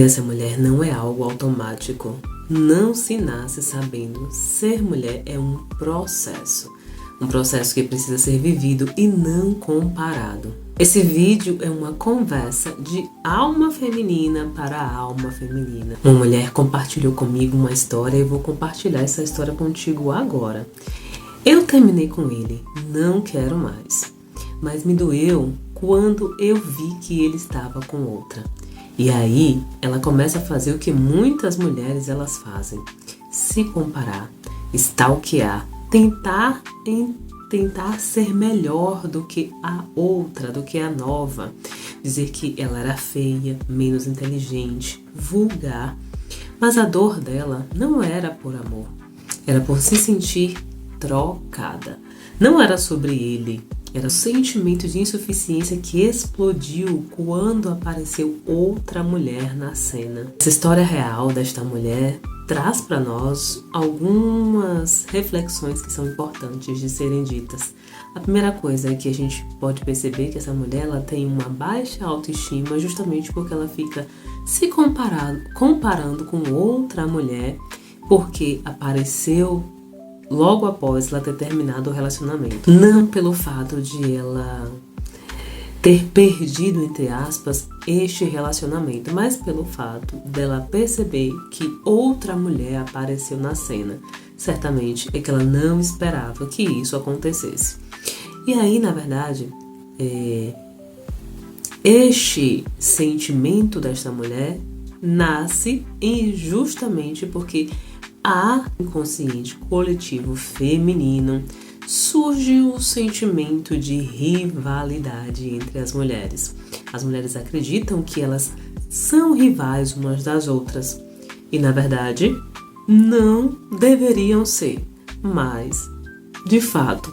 Essa mulher não é algo automático. Não se nasce sabendo. Ser mulher é um processo. Um processo que precisa ser vivido e não comparado. Esse vídeo é uma conversa de alma feminina para alma feminina. Uma mulher compartilhou comigo uma história e eu vou compartilhar essa história contigo agora. Eu terminei com ele, não quero mais. Mas me doeu quando eu vi que ele estava com outra. E aí, ela começa a fazer o que muitas mulheres elas fazem. Se comparar, stalkear, tentar ser melhor do que a outra, do que a nova. Dizer que ela era feia, menos inteligente, vulgar. Mas a dor dela não era por amor. Era por se sentir trocada. Não era sobre ele. Era o sentimento de insuficiência que explodiu quando apareceu outra mulher na cena. Essa história real desta mulher traz para nós algumas reflexões que são importantes de serem ditas. A primeira coisa é que a gente pode perceber que essa mulher ela tem uma baixa autoestima justamente porque ela fica se comparando com outra mulher porque apareceu logo após ela ter terminado o relacionamento. Não pelo fato de ela ter perdido, entre aspas, este relacionamento, mas pelo fato dela perceber que outra mulher apareceu na cena. Certamente é que ela não esperava que isso acontecesse. E aí, na verdade, este sentimento desta mulher nasce justamente porque a inconsciente coletivo feminino surge o sentimento de rivalidade entre as mulheres. As mulheres acreditam que elas são rivais umas das outras e, na verdade, não deveriam ser, mas, de fato,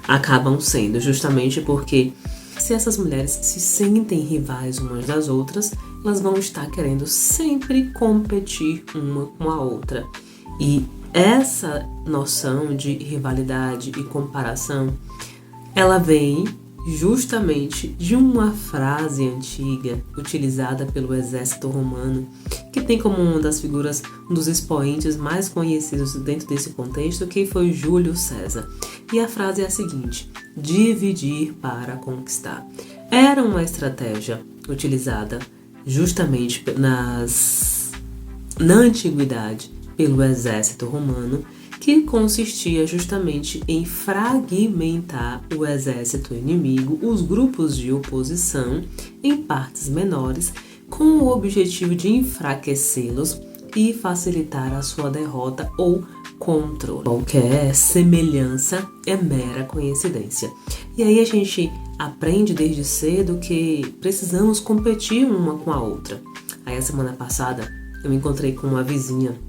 acabam sendo justamente porque se essas mulheres se sentem rivais umas das outras, elas vão estar querendo sempre competir uma com a outra. E essa noção de rivalidade e comparação, ela vem justamente de uma frase antiga utilizada pelo exército romano, que tem como uma das figuras, um dos expoentes mais conhecidos dentro desse contexto, que foi Júlio César. E a frase é a seguinte: dividir para conquistar. Era uma estratégia utilizada justamente na antiguidade pelo exército romano, que consistia justamente em fragmentar o exército inimigo, os grupos de oposição, em partes menores, com o objetivo de enfraquecê-los e facilitar a sua derrota ou controle. Qualquer semelhança é mera coincidência. E aí a gente aprende desde cedo que precisamos competir uma com a outra. Aí a semana passada eu me encontrei com uma vizinha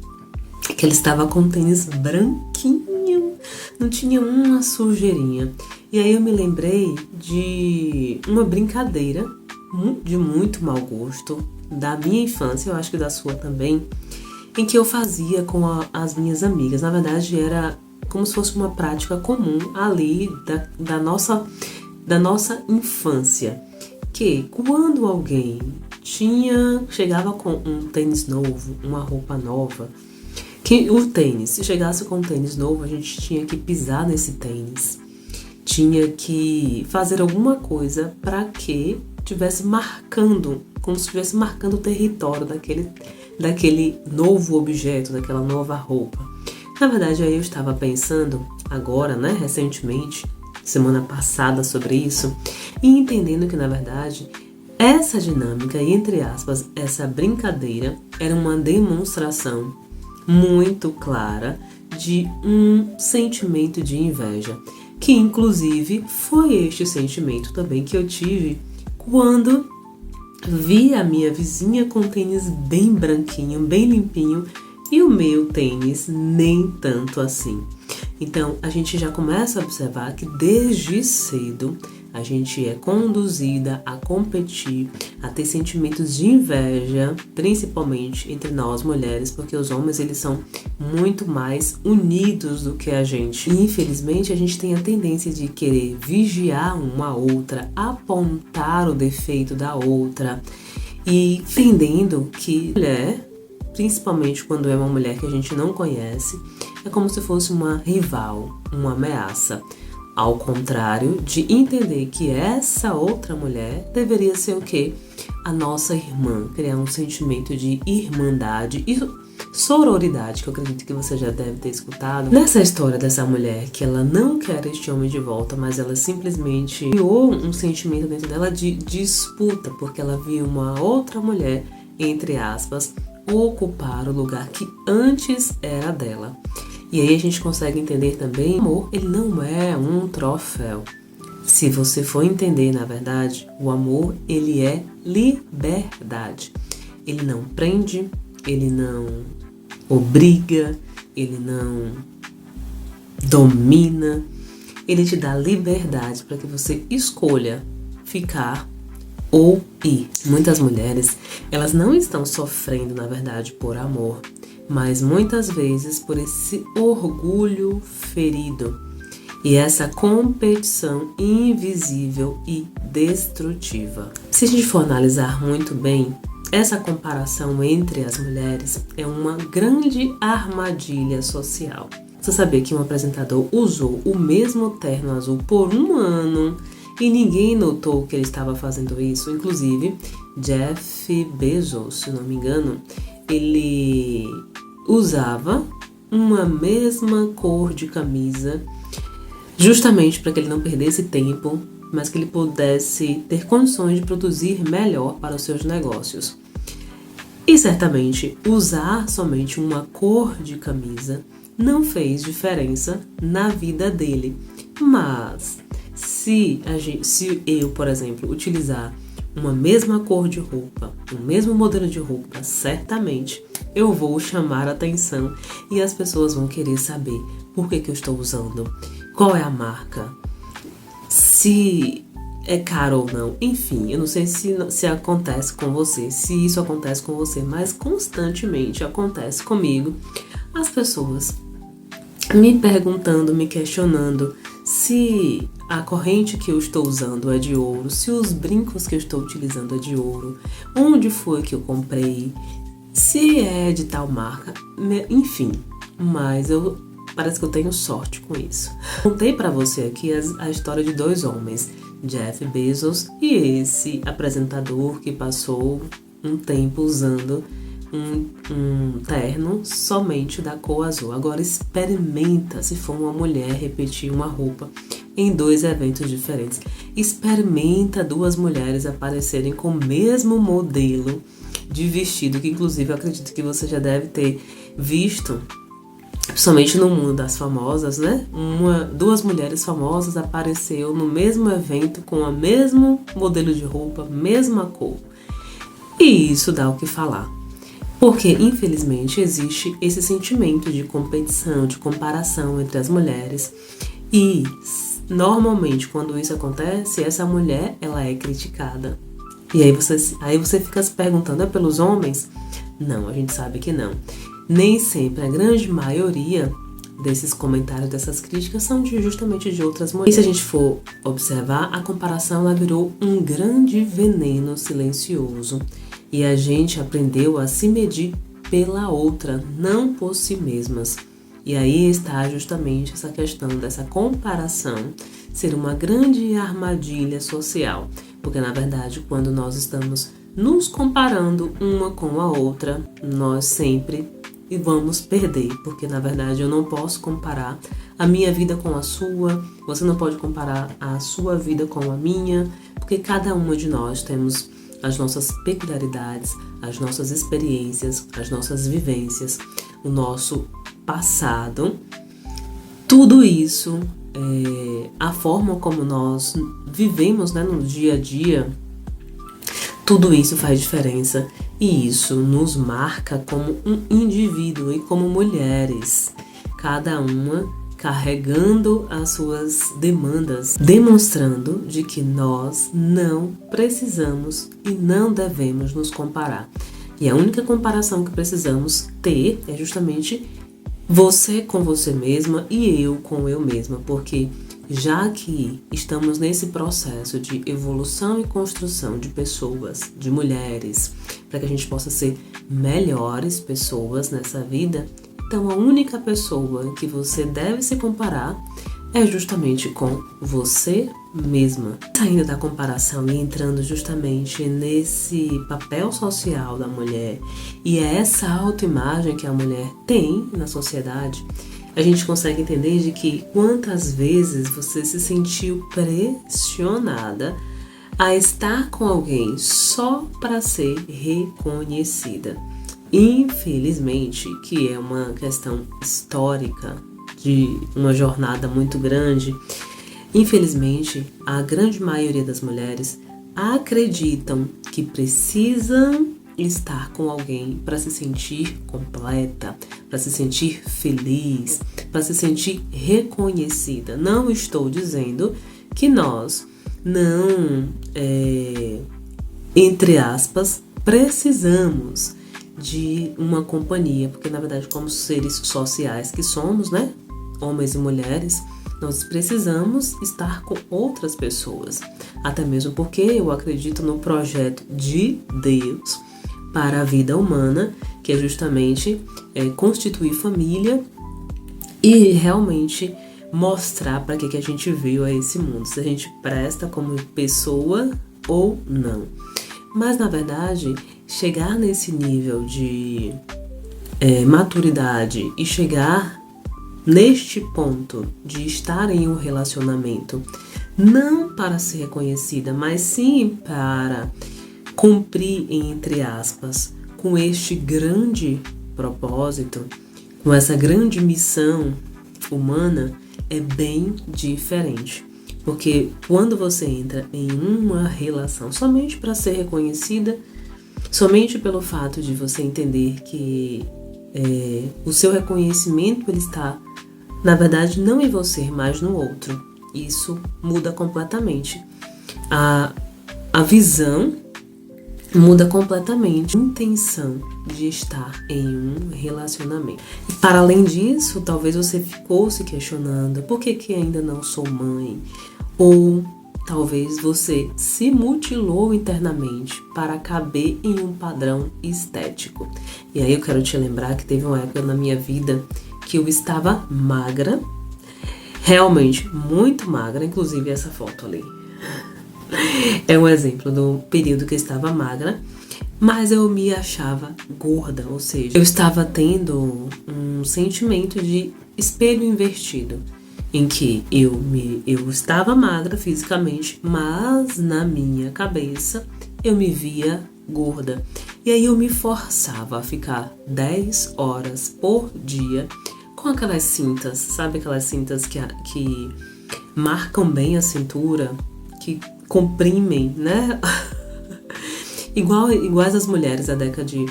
que ela estava com um tênis branquinho, não tinha uma sujeirinha. E aí eu me lembrei de uma brincadeira de muito mau gosto da minha infância, eu acho que da sua também, em que eu fazia com as minhas amigas. Na verdade era como se fosse uma prática comum ali da nossa infância, que quando alguém chegava com um tênis novo, uma roupa nova, que o tênis, se chegasse com um tênis novo, a gente tinha que pisar nesse tênis. Tinha que fazer alguma coisa para que estivesse marcando, como se estivesse marcando o território daquele novo objeto, daquela nova roupa. Na verdade, aí eu estava pensando agora, recentemente, semana passada, sobre isso, e entendendo que, na verdade, essa dinâmica, entre aspas, essa brincadeira, era uma demonstração muito clara de um sentimento de inveja, que inclusive foi este sentimento também que eu tive quando vi a minha vizinha com um tênis bem branquinho, bem limpinho, e o meu tênis nem tanto assim. Então a gente já começa a observar que desde cedo a gente é conduzida a competir, a ter sentimentos de inveja, principalmente entre nós mulheres, porque os homens eles são muito mais unidos do que a gente. E, infelizmente, a gente tem a tendência de querer vigiar uma outra, apontar o defeito da outra e entendendo que mulher, principalmente quando é uma mulher que a gente não conhece, é como se fosse uma rival, uma ameaça. Ao contrário de entender que essa outra mulher deveria ser o quê? A nossa irmã, criar um sentimento de irmandade e sororidade, que eu acredito que você já deve ter escutado. Nessa história dessa mulher, que ela não quer este homem de volta, mas ela simplesmente criou um sentimento dentro dela de disputa, porque ela viu uma outra mulher, entre aspas, ocupar o lugar que antes era dela. E aí a gente consegue entender também que o amor, ele não é um troféu. Se você for entender, na verdade, o amor, ele é liberdade. Ele não prende, ele não obriga, ele não domina. Ele te dá liberdade para que você escolha ficar ou ir. Muitas mulheres, elas não estão sofrendo, na verdade, por amor, mas muitas vezes por esse orgulho ferido e essa competição invisível e destrutiva. Se a gente for analisar muito bem, essa comparação entre as mulheres é uma grande armadilha social. Você sabia que um apresentador usou o mesmo terno azul por um ano e ninguém notou que ele estava fazendo isso? Inclusive, Jeff Bezos, se não me engano, ele usava uma mesma cor de camisa justamente para que ele não perdesse tempo, mas que ele pudesse ter condições de produzir melhor para os seus negócios. E certamente usar somente uma cor de camisa não fez diferença na vida dele. Mas se eu, por exemplo, utilizar uma mesma cor de roupa, o mesmo modelo de roupa, certamente eu vou chamar a atenção e as pessoas vão querer saber por que eu estou usando, qual é a marca, se é caro ou não. Enfim, eu não sei se acontece com você, se isso acontece com você, mas constantemente acontece comigo. As pessoas me perguntando, me questionando se a corrente que eu estou usando é de ouro, se os brincos que eu estou utilizando é de ouro, onde foi que eu comprei, se é de tal marca, enfim. Mas parece que eu tenho sorte com isso. Contei pra você aqui a história de dois homens, Jeff Bezos e esse apresentador que passou um tempo usando um terno somente da cor azul. Agora experimenta se for uma mulher repetir uma roupa em dois eventos diferentes. Experimenta duas mulheres aparecerem com o mesmo modelo de vestido, que inclusive eu acredito que você já deve ter visto, principalmente no mundo das famosas, né? Duas mulheres famosas apareceu no mesmo evento com o mesmo modelo de roupa, mesma cor. E isso dá o que falar. Porque, infelizmente, existe esse sentimento de competição, de comparação entre as mulheres. E, normalmente, quando isso acontece, essa mulher, ela é criticada. E aí você fica se perguntando, é pelos homens? Não, a gente sabe que não. Nem sempre, a grande maioria desses comentários, dessas críticas, são justamente de outras mulheres. E se a gente for observar, a comparação ela virou um grande veneno silencioso. E a gente aprendeu a se medir pela outra, não por si mesmas. E aí está justamente essa questão dessa comparação ser uma grande armadilha social. Porque, na verdade, quando nós estamos nos comparando uma com a outra, nós sempre vamos perder. Porque, na verdade, eu não posso comparar a minha vida com a sua, você não pode comparar a sua vida com a minha, porque cada uma de nós temos as nossas peculiaridades, as nossas experiências, as nossas vivências, o nosso passado. Tudo isso, a forma como nós vivemos, né, no dia a dia, tudo isso faz diferença e isso nos marca como um indivíduo e como mulheres, cada uma carregando as suas demandas, demonstrando de que nós não precisamos e não devemos nos comparar. E a única comparação que precisamos ter é justamente você com você mesma e eu com eu mesma, porque já que estamos nesse processo de evolução e construção de pessoas, de mulheres, para que a gente possa ser melhores pessoas nessa vida, então a única pessoa que você deve se comparar é justamente com você mesma. Saindo da comparação e entrando justamente nesse papel social da mulher e é essa autoimagem que a mulher tem na sociedade, a gente consegue entender de que quantas vezes você se sentiu pressionada a estar com alguém só para ser reconhecida. Infelizmente, que é uma questão histórica de uma jornada muito grande, infelizmente, a grande maioria das mulheres acreditam que precisam estar com alguém para se sentir completa, para se sentir feliz, para se sentir reconhecida. Não estou dizendo que nós não, entre aspas, precisamos de uma companhia, porque na verdade, como seres sociais que somos, né, homens e mulheres, nós precisamos estar com outras pessoas, até mesmo porque eu acredito no projeto de Deus para a vida humana, que é justamente constituir família e realmente mostrar para que a gente veio a esse mundo, se a gente presta como pessoa ou não. Mas na verdade, chegar nesse nível de maturidade e chegar neste ponto de estar em um relacionamento, não para ser reconhecida, mas sim para cumprir, entre aspas, com este grande propósito, com essa grande missão humana, é bem diferente. Porque quando você entra em uma relação somente para ser reconhecida, somente pelo fato de você entender que o seu reconhecimento ele está, na verdade, não em você, mas no outro. Isso muda completamente. A visão muda completamente a intenção de estar em um relacionamento. E para além disso, talvez você ficou se questionando por que ainda não sou mãe? Ou talvez você se mutilou internamente para caber em um padrão estético. E aí eu quero te lembrar que teve uma época na minha vida que eu estava magra, realmente muito magra, inclusive essa foto ali. É um exemplo do período que eu estava magra, mas eu me achava gorda, ou seja, eu estava tendo um sentimento de espelho invertido, em que eu estava magra fisicamente, mas na minha cabeça eu me via gorda. E aí eu me forçava a ficar 10 horas por dia com aquelas cintas, sabe aquelas cintas que marcam bem a cintura, que comprimem, né? Iguais as mulheres da década de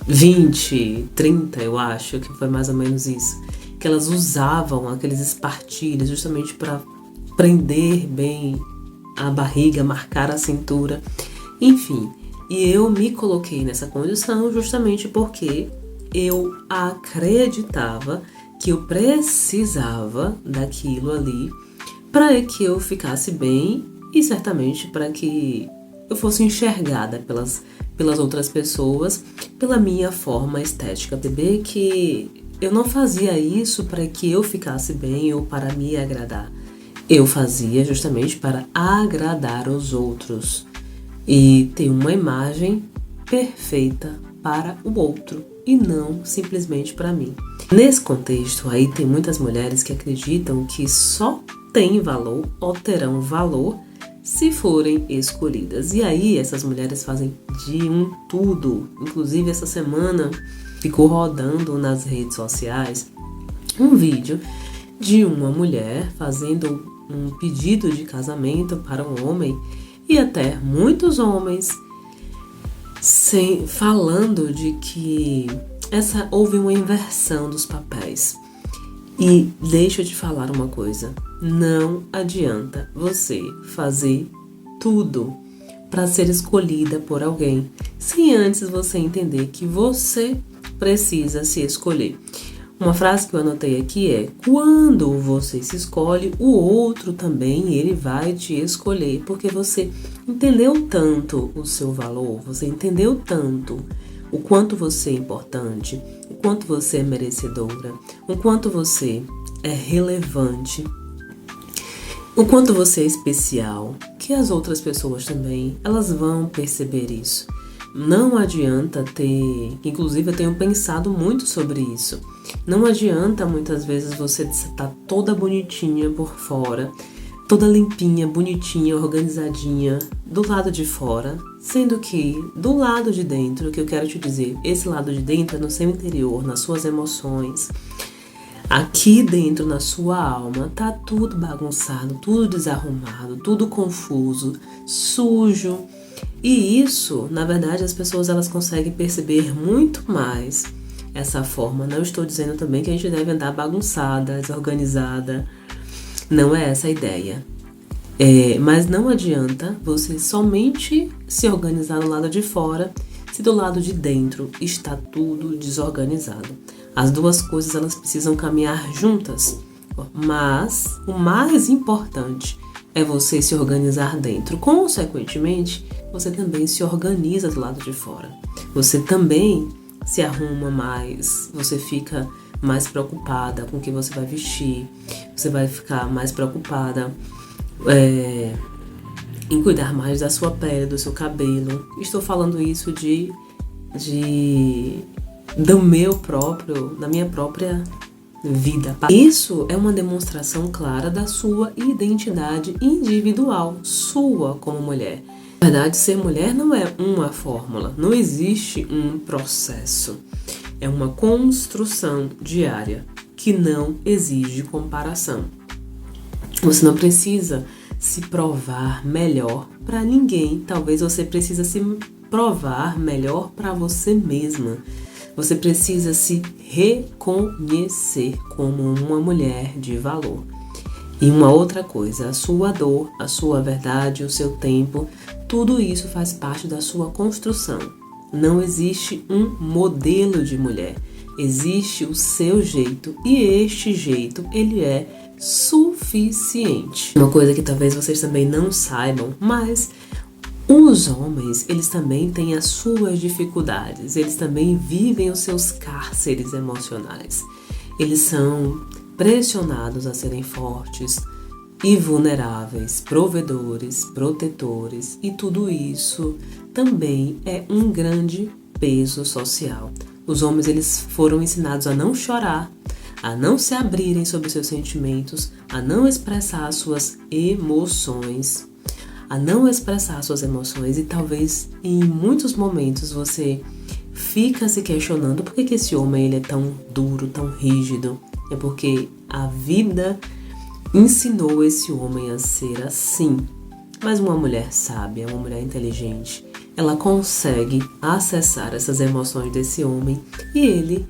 20, 30, eu acho, que foi mais ou menos isso. Que elas usavam aqueles espartilhos justamente para prender bem a barriga, marcar a cintura. Enfim, e eu me coloquei nessa condição justamente porque eu acreditava que eu precisava daquilo ali para que eu ficasse bem e certamente para que eu fosse enxergada pelas outras pessoas pela minha forma estética. Perceber que eu não fazia isso para que eu ficasse bem ou para me agradar. Eu fazia justamente para agradar os outros e ter uma imagem perfeita para o outro e não simplesmente para mim. Nesse contexto aí tem muitas mulheres que acreditam que só têm valor ou terão valor se forem escolhidas. E aí essas mulheres fazem de um tudo. Inclusive essa semana ficou rodando nas redes sociais um vídeo de uma mulher fazendo um pedido de casamento para um homem e até muitos homens falando de que houve uma inversão dos papéis. E deixa eu te falar uma coisa, não adianta você fazer tudo para ser escolhida por alguém, sem antes você entender que você precisa se escolher. Uma frase que eu anotei aqui é: quando você se escolhe, o outro também ele vai te escolher, porque você entendeu tanto o seu valor, você entendeu tanto o quanto você é importante, o quanto você é merecedora, o quanto você é relevante, o quanto você é especial, que as outras pessoas também, elas vão perceber isso. Não adianta inclusive eu tenho pensado muito sobre isso. Não adianta muitas vezes você estar toda bonitinha por fora, toda limpinha, bonitinha, organizadinha do lado de fora, sendo que do lado de dentro, o que eu quero te dizer, esse lado de dentro é no seu interior, nas suas emoções. Aqui dentro, na sua alma, tá tudo bagunçado, tudo desarrumado, tudo confuso, sujo. E isso, na verdade, as pessoas elas conseguem perceber muito mais essa forma. Não estou dizendo também que a gente deve andar bagunçada, desorganizada. Não é essa a ideia. Mas não adianta você somente se organizar do lado de fora se do lado de dentro está tudo desorganizado. As duas coisas elas precisam caminhar juntas, mas o mais importante é você se organizar dentro. Consequentemente, você também se organiza do lado de fora. Você também se arruma mais, você fica mais preocupada com o que você vai vestir, você vai ficar mais preocupada em cuidar mais da sua pele, do seu cabelo. Estou falando isso da minha própria vida. Isso é uma demonstração clara da sua identidade individual, sua como mulher. Na verdade, ser mulher não é uma fórmula, não existe um processo. É uma construção diária que não exige comparação. Você não precisa se provar melhor para ninguém. Talvez você precise se provar melhor para você mesma. Você precisa se reconhecer como uma mulher de valor. E uma outra coisa, a sua dor, a sua verdade, o seu tempo, tudo isso faz parte da sua construção. Não existe um modelo de mulher, existe o seu jeito e este jeito, ele é suficiente. Uma coisa que talvez vocês também não saibam, mas os homens, eles também têm as suas dificuldades, eles também vivem os seus cárceres emocionais. Eles são pressionados a serem fortes e vulneráveis, provedores, protetores, e tudo isso também é um grande peso social. Os homens eles foram ensinados a não chorar, a não se abrirem sobre seus sentimentos, a não expressar suas emoções, e talvez em muitos momentos você fica se questionando por que esse homem ele é tão duro, tão rígido. É porque a vida ensinou esse homem a ser assim. Mas uma mulher sábia, uma mulher inteligente, ela consegue acessar essas emoções desse homem e ele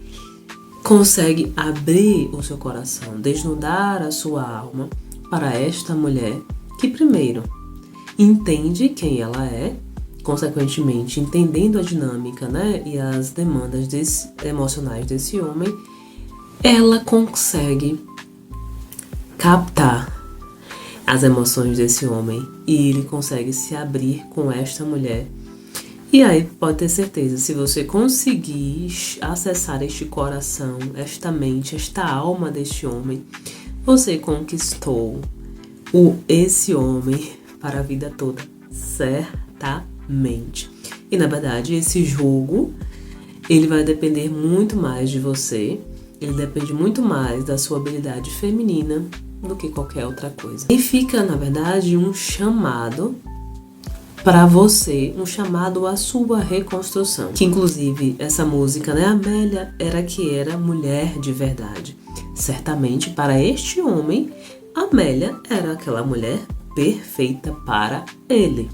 consegue abrir o seu coração, desnudar a sua alma para esta mulher que primeiro entende quem ela é, consequentemente entendendo a dinâmica, e as demandas emocionais desse homem, ela consegue captar as emoções desse homem e ele consegue se abrir com esta mulher. E aí pode ter certeza, se você conseguir acessar este coração, esta mente, esta alma deste homem, você conquistou esse homem para a vida toda, certamente. E na verdade esse jogo, ele vai depender muito mais de você, ele depende muito mais da sua habilidade feminina do que qualquer outra coisa. E fica, na verdade, um chamado para você, um chamado à sua reconstrução. Que inclusive essa música, Amélia era que era mulher de verdade. Certamente para este homem, Amélia era aquela mulher perfeita para ele.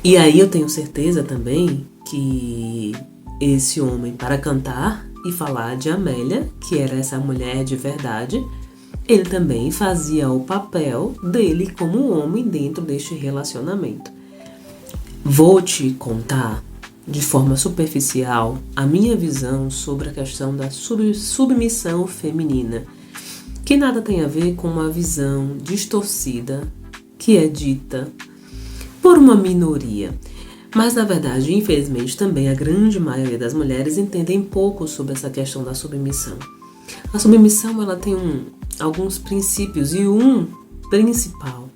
E aí eu tenho certeza também que esse homem, para cantar e falar de Amélia, que era essa mulher de verdade, ele também fazia o papel dele como um homem dentro deste relacionamento. Vou te contar de forma superficial a minha visão sobre a questão da submissão feminina, que nada tem a ver com uma visão distorcida que é dita por uma minoria. Mas, na verdade, infelizmente, também a grande maioria das mulheres entendem pouco sobre essa questão da submissão. A submissão, ela tem alguns princípios, e um principal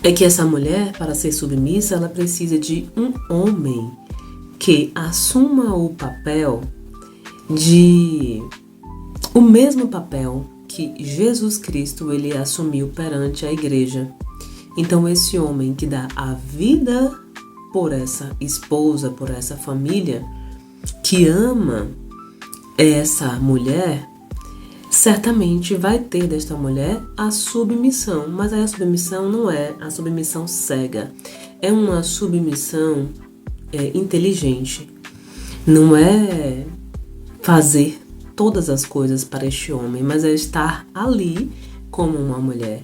é que essa mulher, para ser submissa, ela precisa de um homem que assuma o mesmo papel que Jesus Cristo ele assumiu perante a igreja. Então, esse homem que dá a vida por essa esposa, por essa família, que ama essa mulher, certamente vai ter desta mulher a submissão. Mas aí a submissão não é a submissão cega, é uma submissão inteligente. Não é fazer todas as coisas para este homem, mas é estar ali como uma mulher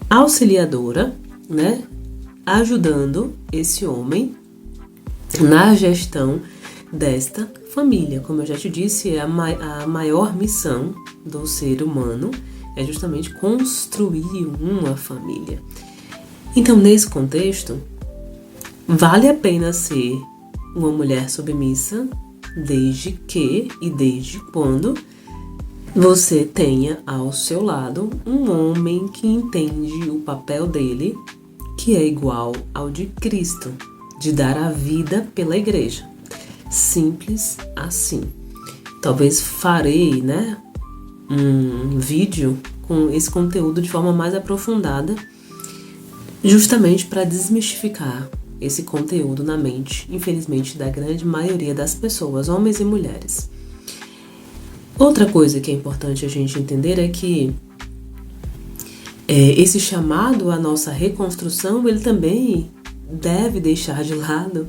auxiliadora, né? Ajudando esse homem na gestão desta família. Como eu já te disse, a maior missão do ser humano é justamente construir uma família. Então, nesse contexto, vale a pena ser uma mulher submissa desde que e desde quando você tenha ao seu lado um homem que entende o papel dele, que é igual ao de Cristo, de dar a vida pela igreja. Simples assim. Talvez farei, um vídeo com esse conteúdo de forma mais aprofundada, justamente para desmistificar esse conteúdo na mente, infelizmente, da grande maioria das pessoas, homens e mulheres. Outra coisa que é importante a gente entender é que esse chamado à nossa reconstrução, ele também deve deixar de lado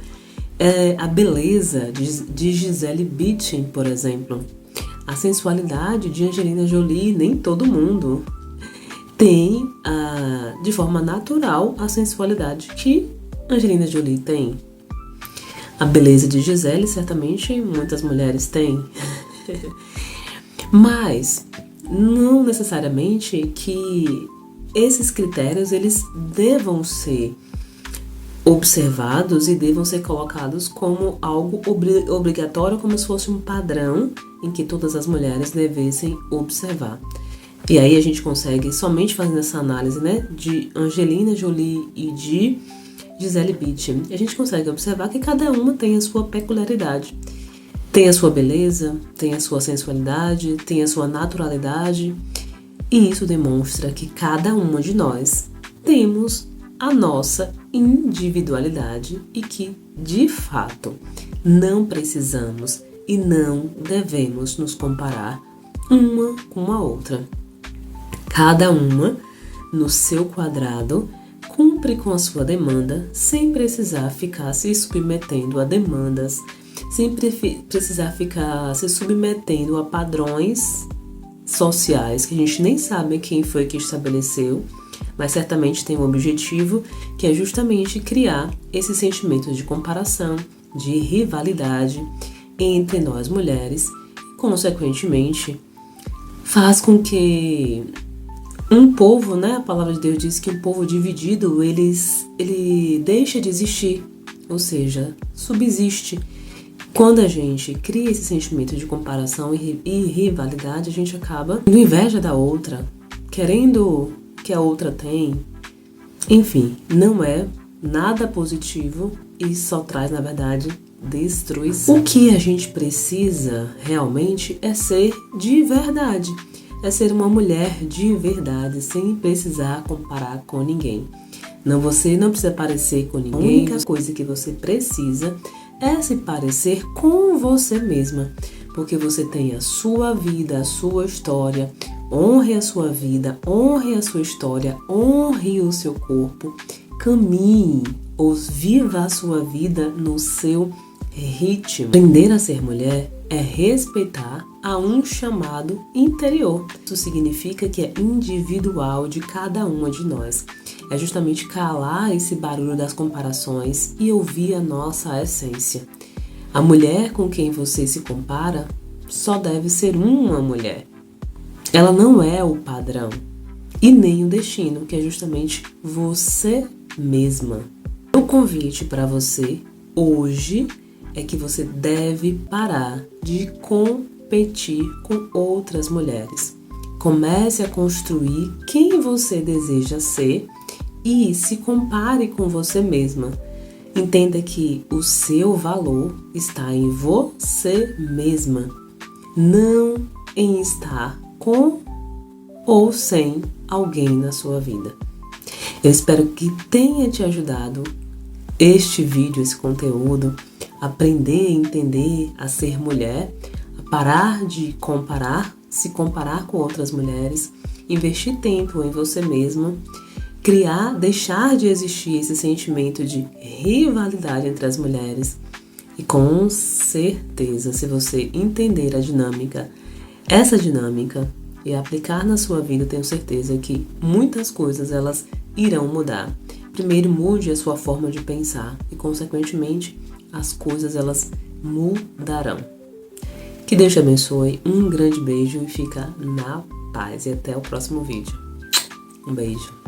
a beleza de Gisele Bündchen, por exemplo. A sensualidade de Angelina Jolie, nem todo mundo tem de forma natural a sensualidade que Angelina Jolie tem. A beleza de Gisele, certamente, muitas mulheres têm. Mas não necessariamente que esses critérios eles devam ser observados e devam ser colocados como algo obrigatório, como se fosse um padrão em que todas as mulheres devessem observar. E aí a gente consegue, somente fazendo essa análise, de Angelina Jolie e de Gisele Bündchen, a gente consegue observar que cada uma tem a sua peculiaridade. Tem a sua beleza, tem a sua sensualidade, tem a sua naturalidade. E isso demonstra que cada uma de nós temos a nossa individualidade e que, de fato, não precisamos e não devemos nos comparar uma com a outra. Cada uma, no seu quadrado, cumpre com a sua demanda sem precisar ficar se submetendo a demandas, sem precisar ficar se submetendo a padrões sociais que a gente nem sabe quem foi que estabeleceu, mas certamente tem um objetivo que é justamente criar esse sentimento de comparação, de rivalidade entre nós mulheres e, consequentemente, faz com que um povo, a palavra de Deus diz que um povo dividido, ele deixa de existir, ou seja, subsiste. Quando a gente cria esse sentimento de comparação e rivalidade, a gente acaba tendo inveja da outra, querendo o que a outra tem. Enfim, não é nada positivo e só traz, na verdade, destruição. O que a gente precisa realmente é ser de verdade. É ser uma mulher de verdade, sem precisar comparar com ninguém. Você não precisa parecer com ninguém. A única coisa que você precisa é se parecer com você mesma, porque você tem a sua vida, a sua história. Honre a sua vida, honre a sua história, honre o seu corpo, caminhe ou viva a sua vida no seu ritmo. Aprender a ser mulher é respeitar a um chamado interior. Isso significa que é individual de cada uma de nós. é justamente calar esse barulho das comparações e ouvir a nossa essência. A mulher com quem você se compara só deve ser uma mulher. Ela não é o padrão e nem o destino, que é justamente você mesma. O convite para você hoje é que você deve parar de competir com outras mulheres. Comece a construir quem você deseja ser e se compare com você mesma. Entenda que o seu valor está em você mesma, não em estar com ou sem alguém na sua vida. Eu espero que tenha te ajudado este vídeo, esse conteúdo, a aprender a entender, a ser mulher, a parar de se comparar com outras mulheres, investir tempo em você mesma, deixar de existir esse sentimento de rivalidade entre as mulheres. E com certeza, se você entender essa dinâmica e aplicar na sua vida, tenho certeza que muitas coisas elas irão mudar. Primeiro, mude a sua forma de pensar e, consequentemente, as coisas elas mudarão. Que Deus te abençoe, um grande beijo e fica na paz. E até o próximo vídeo. Um beijo.